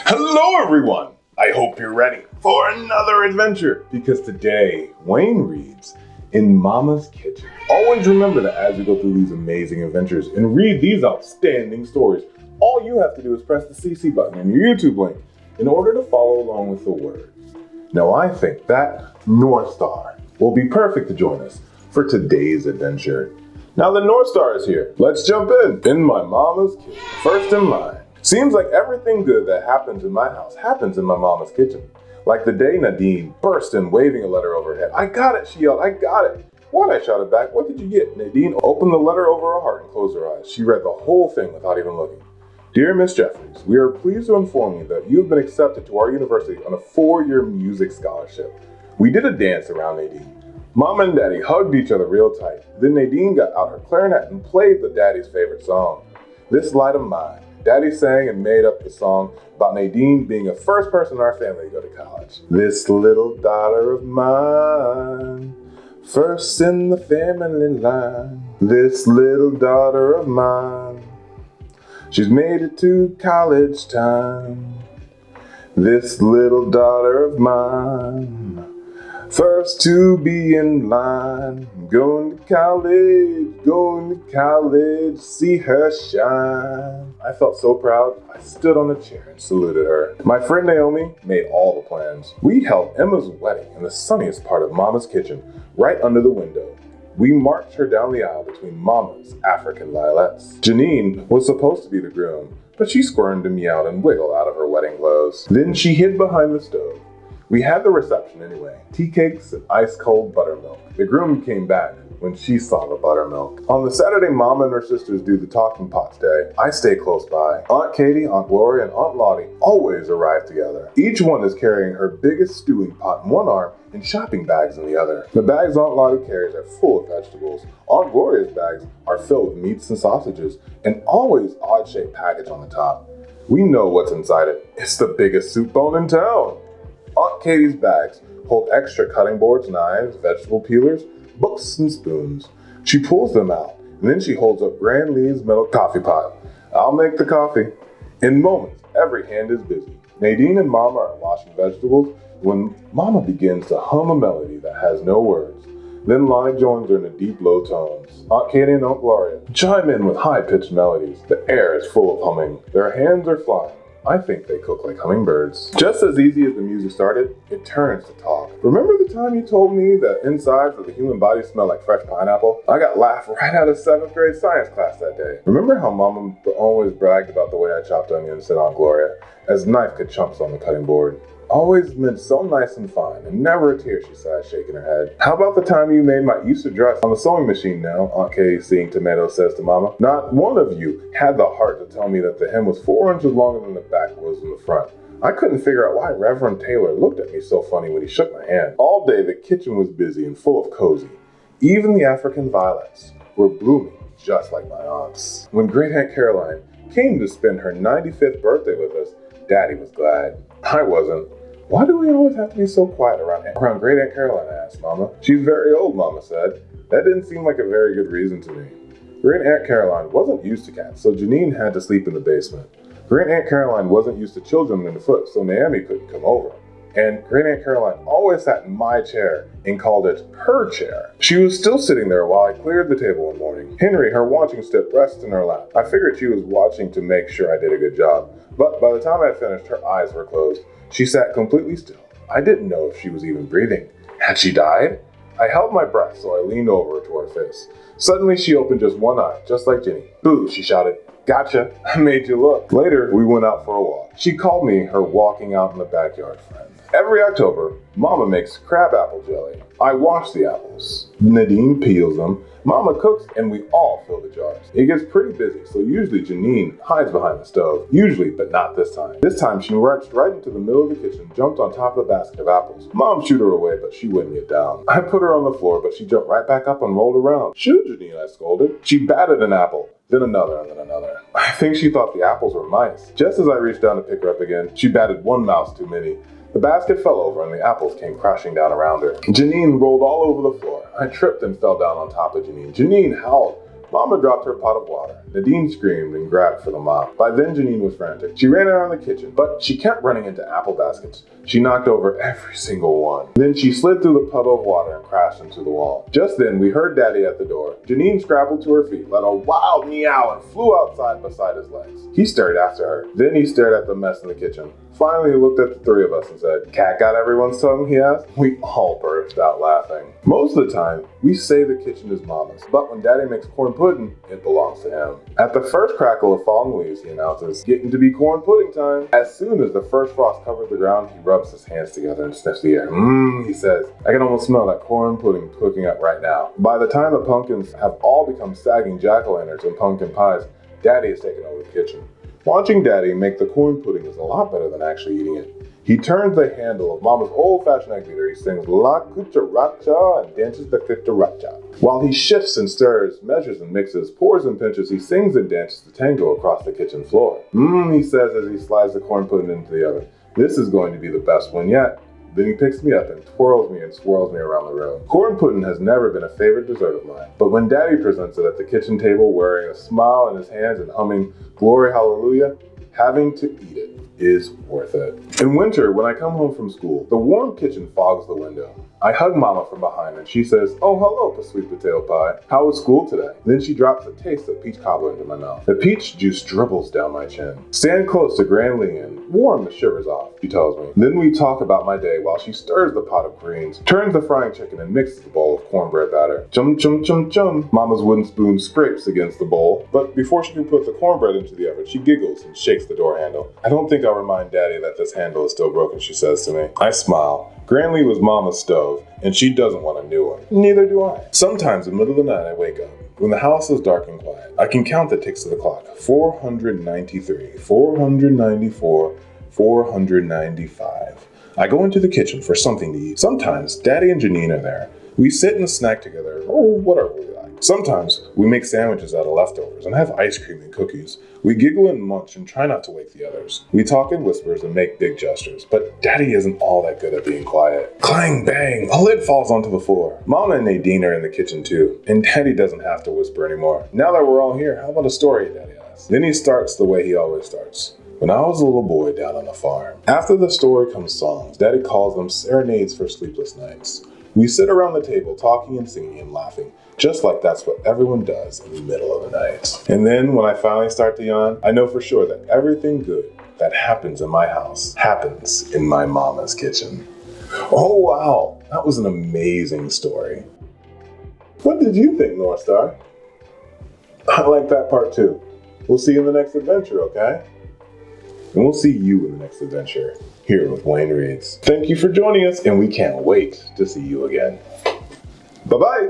Hello everyone! I hope you're ready for another adventure because today Wayne reads in Mama's Kitchen. Always remember that as you go through these amazing adventures and read these outstanding stories, all you have to do is press the CC button in your YouTube link in order to follow along with the words. Now I think that North Star will be perfect to join us for today's adventure. Now the North Star is here. Let's jump in my Mama's Kitchen. First in line. Seems like everything good that happens in my house happens in my mama's kitchen. Like the day Nadine burst in waving a letter over her head. I got it, she yelled, I got it. What? I shouted back, what did you get? Nadine opened the letter over her heart and closed her eyes. She read the whole thing without even looking. Dear Miss Jeffries, we are pleased to inform you that you have been accepted to our university on a 4-year music scholarship. We did a dance around Nadine. Mom and Daddy hugged each other real tight. Then Nadine got out her clarinet and played the Daddy's favorite song, This Light of Mine. Daddy sang and made up the song about Nadine being the first person in our family to go to college. This little daughter of mine, first in the family line. This little daughter of mine, she's made it to college time. This little daughter of mine, first to be in line. Going to college, see her shine. I felt so proud, I stood on a chair and saluted her. My friend Naomi made all the plans. We held Emma's wedding in the sunniest part of Mama's kitchen, right under the window. We marched her down the aisle between Mama's African violets. Janine was supposed to be the groom, but she squirmed and meowed and wiggled out of her wedding clothes. Then she hid behind the stove. We had the reception anyway. Tea cakes and ice-cold buttermilk. The groom came back when she saw the buttermilk. On the Saturday Mama and her sisters do the talking pots day, I stay close by. Aunt Katie, Aunt Gloria, and Aunt Lottie always arrive together. Each one is carrying her biggest stewing pot in one arm and shopping bags in the other. The bags Aunt Lottie carries are full of vegetables. Aunt Gloria's bags are filled with meats and sausages, and always odd-shaped package on the top. We know what's inside it. It's the biggest soup bone in town. Aunt Katie's bags hold extra cutting boards, knives, vegetable peelers, books, and spoons. She pulls them out, and then she holds up Grand Lee's metal coffee pot. I'll make the coffee. In moments, every hand is busy. Nadine and Mama are washing vegetables when Mama begins to hum a melody that has no words. Then Lonnie joins her in the deep, low tones. Aunt Katie and Aunt Gloria chime in with high-pitched melodies. The air is full of humming. Their hands are flying. I think they cook like hummingbirds. Just as easy as the music started, it turns to talk. Remember the time you told me that insides of the human body smell like fresh pineapple? I got laughed right out of 7th grade science class that day. Remember how Mama always bragged about the way I chopped onions, said Aunt Gloria, as the knife cut chunks on the cutting board? Always been so nice and fine, and never a tear, she sighed, shaking her head. How about the time you made my Easter dress on the sewing machine now? Aunt Katie, seeing tomatoes, says to Mama. Not one of you had the heart to tell me that the hem was 4 inches longer than the back was in the front. I couldn't figure out why Reverend Taylor looked at me so funny when he shook my hand. All day the kitchen was busy and full of cozy. Even the African violets were blooming just like my aunt's. When Great Aunt Caroline came to spend her 95th birthday with us, Daddy was glad. I wasn't. Why do we always have to be so quiet around Great Aunt Caroline, I asked Mama. She's very old, Mama said. That didn't seem like a very good reason to me. Great Aunt Caroline wasn't used to cats, so Janine had to sleep in the basement. Great Aunt Caroline wasn't used to children underfoot, so Naomi couldn't come over. And Great Aunt Caroline always sat in my chair and called it her chair. She was still sitting there while I cleared the table one morning. Henry, her watching stick, rested in her lap. I figured she was watching to make sure I did a good job, but by the time I finished, her eyes were closed. She sat completely still. I didn't know if she was even breathing. Had she died? I held my breath, so I leaned over to her face. Suddenly, she opened just one eye, just like Jenny. Boo, she shouted. Gotcha, I made you look. Later, we went out for a walk. She called me her walking out in the backyard friend. Every October, Mama makes crabapple jelly. I wash the apples. Nadine peels them. Mama cooks, and we all fill the jars. It gets pretty busy, so usually Janine hides behind the stove. Usually, but not this time. This time, she rushed right into the middle of the kitchen, jumped on top of the basket of apples. Mom shooed her away, but she wouldn't get down. I put her on the floor, but she jumped right back up and rolled around. Shoot, Janine, I scolded. She batted an apple, then another, and then another. I think she thought the apples were mice. Just as I reached down to pick her up again, she batted one mouse too many. The basket fell over and the apples came crashing down around her. Janine rolled all over the floor. I tripped and fell down on top of Janine. Janine howled. Mama dropped her pot of water. Nadine screamed and grabbed for the mop. By then, Janine was frantic. She ran around the kitchen, but she kept running into apple baskets. She knocked over every single one. Then she slid through the puddle of water and crashed into the wall. Just then, we heard Daddy at the door. Janine scrabbled to her feet, let a wild meow, and flew outside beside his legs. He stared after her. Then he stared at the mess in the kitchen. Finally, he looked at the three of us and said, "Cat got everyone's tongue?" he asked. We all burst out laughing. Most of the time, we say the kitchen is Mama's, but when Daddy makes corn pudding, it belongs to him. At the first crackle of falling leaves, he announces, "Getting to be corn pudding time." As soon as the first frost covered the ground, he rubs his hands together and sniffs the air. He says, "I can almost smell that corn pudding cooking up right now." By the time the pumpkins have all become sagging jack-o'-lanterns and pumpkin pies, Daddy has taken over the kitchen. Watching Daddy make the corn pudding is a lot better than actually eating it. He turns the handle of Mama's old-fashioned egg beater. He sings La Cucaracha and dances the cucaracha. While he shifts and stirs, measures and mixes, pours and pinches, he sings and dances the tango across the kitchen floor. He says as he slides the corn pudding into the oven. This is going to be the best one yet. Then he picks me up and twirls me and swirls me around the room. Corn pudding has never been a favorite dessert of mine, but when Daddy presents it at the kitchen table wearing a smile in his hands and humming Glory Hallelujah, having to eat it is worth it. In winter, when I come home from school, the warm kitchen fogs the window. I hug Mama from behind and she says, "Oh, hello, sweet potato pie. How was school today?" Then she drops a taste of peach cobbler into my mouth. The peach juice dribbles down my chin. "Stand close to Gran Lee and warm the shivers off," she tells me. Then we talk about my day while she stirs the pot of greens, turns the frying chicken and mixes the bowl of cornbread batter. Chum chum chum chum. Mama's wooden spoon scrapes against the bowl, but before she can put the cornbread into the oven, she giggles and shakes the door handle. "I don't think I'll remind Daddy that this handle is still broken," she says to me. I smile. Gran Lee was Mama's stove, and she doesn't want a new one. Neither do I. Sometimes in the middle of the night I wake up. When the house is dark and quiet, I can count the ticks of the clock. 493, 494, 495. I go into the kitchen for something to eat. Sometimes Daddy and Janine are there. We sit and snack together, or whatever we like. Sometimes we make sandwiches out of leftovers and have ice cream and cookies. We giggle and munch and try not to wake the others. We talk in whispers and make big gestures, but Daddy isn't all that good at being quiet. Clang, bang, a lid falls onto the floor. Mama and Nadine are in the kitchen too, and Daddy doesn't have to whisper anymore. "Now that we're all here, how about a story?" Daddy asks. Then he starts the way he always starts. "When I was a little boy down on the farm." After the story comes songs. Daddy calls them serenades for sleepless nights. We sit around the table talking and singing and laughing, just like that's what everyone does in the middle of the night. And then when I finally start to yawn, I know for sure that everything good that happens in my house happens in my Mama's kitchen. Oh wow, that was an amazing story. What did you think, North Star? I like that part too. We'll see you in the next adventure, okay? And we'll see you in the next adventure here with Wayne Reads. Thank you for joining us, and we can't wait to see you again. Bye-bye.